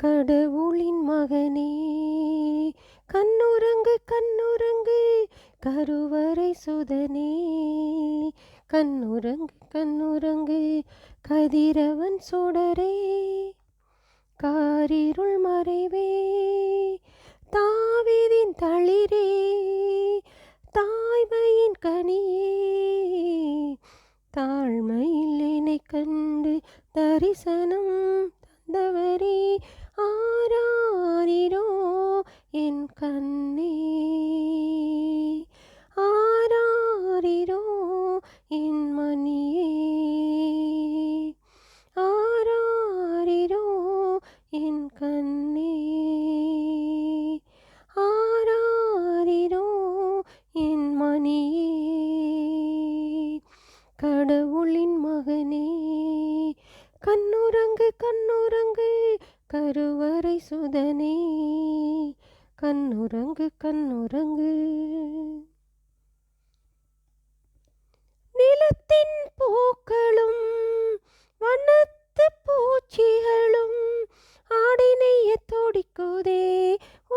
கடவுளின் மகனே, கண்ணுறங்கு கண்ணுறங்கு கருவறை சுதனே, கண்ணுறங்கு கண்ணுறங்கு கதிரவன் சுடரே, காரிருள் மறைவே, தாவீதின் தளிரே, தாய்மையின் கனியே, தாழ்மையில் என்னை கண்டு தரிசனம் தந்தவரே, ஆராரிரோ என் கண்ணே, ஆராரிரோ என் மணியே, ஆராரிரோ என் கண்ணே, ஆராரிரோ என் மணியே. கடவுளின் மகனே, கண்ணுறங்கு கண்ணுறங்கு கருவறை சுதனே, கண்ணுறங்கு கண்ணுறங்கு. நிலத்தின் பூக்களும் வண்ணத்து பூச்சிகளும் ஆடை நெய்ய துடிக்குதே,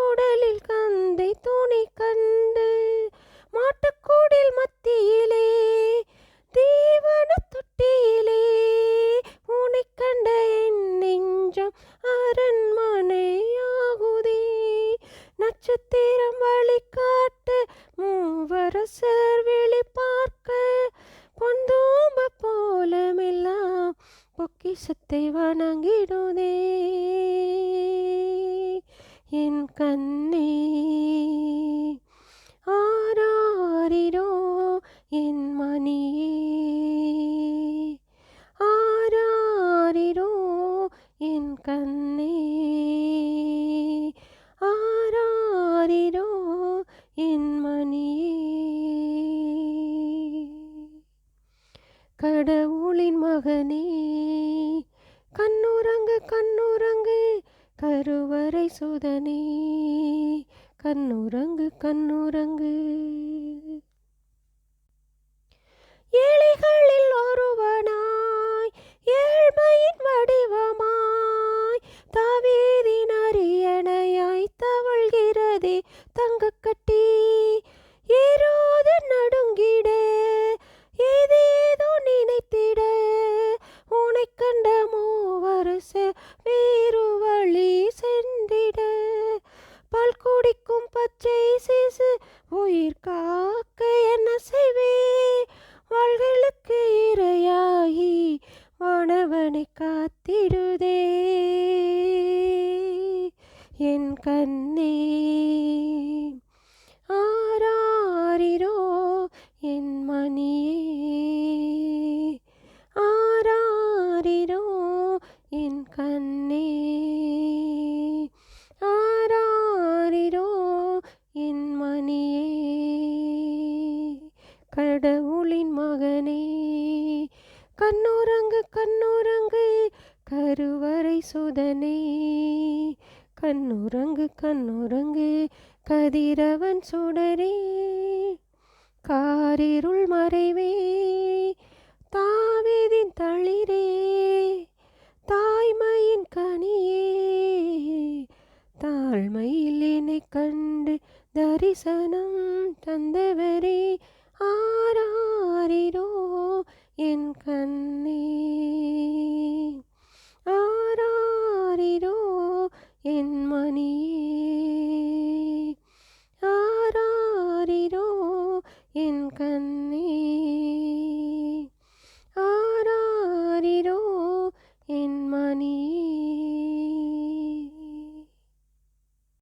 உடலில் கந்தை துணி கண்டு மாட்டுக்கூடில் மத்தியிலே, தீவன தொட்டியிலே உனை கண்ட என் நெஞ்சம் அரண்மனையாகுதே, நட்சத்திரம் வழிகாட்ட மூவரசர் வெளி பார்க்க, பொந்தூம்ப போலமெல்லாம் பொக்கிஷத்தை வணங்கிடுதே, என் கண்ணே, ஆராரிரோ என் மணியே, ஆராரிரோ என் கண்ணே, ஆராரிரோ என் மணியே. கடவுளின் மகனே, கண்ணுறங்கு கண்ணுறங்கு கருவறை சுதனே, கண்ணுறங்கு கண்ணுறங்கு. ஏழைகளில் ஒருவனாய், ஏழ்மையின் வடிவமாய், தாவீதின் அரியணையாய் தவழ்கிறதே தங்கக்கட்டி, ஏரோது நடுங்கிட ஏதேதோ நினைத்திட, உனை கண்ட மூவரச வேறு வழி சென்றிட, பால் குடிக்கும் பச்சை சிசு உயிர் காக்க என்ன செய்வே, வாள்களுக்கு இரையாகி வானவனை காத்திடுதே, என் கண்ணே, ஆராரிரோ என் மணியே, ஆராரிரோ என் கண்ணே, ஆராரிரோ என் மணியே. கடவுளின் மகனே, கண்ணுறங்கு கண்ணுறங்கு கருவறை சுதனே, கண்ணுறங்கு கண்ணுறங்கு கதிரவன் சுடரே, காரிருள் மறைவே, தாவீதின் தளிரே, தாய்மையின் கனியே, தாழ்மையில் என்னை கண்டு தரிசனம் தந்தவரே, ஆராரிரோ என் கண்ணே, ஆராரிரோ என் மணியே, ஆராரிரோ என் கண்ணே, ஆராரிரோ என் மணியே.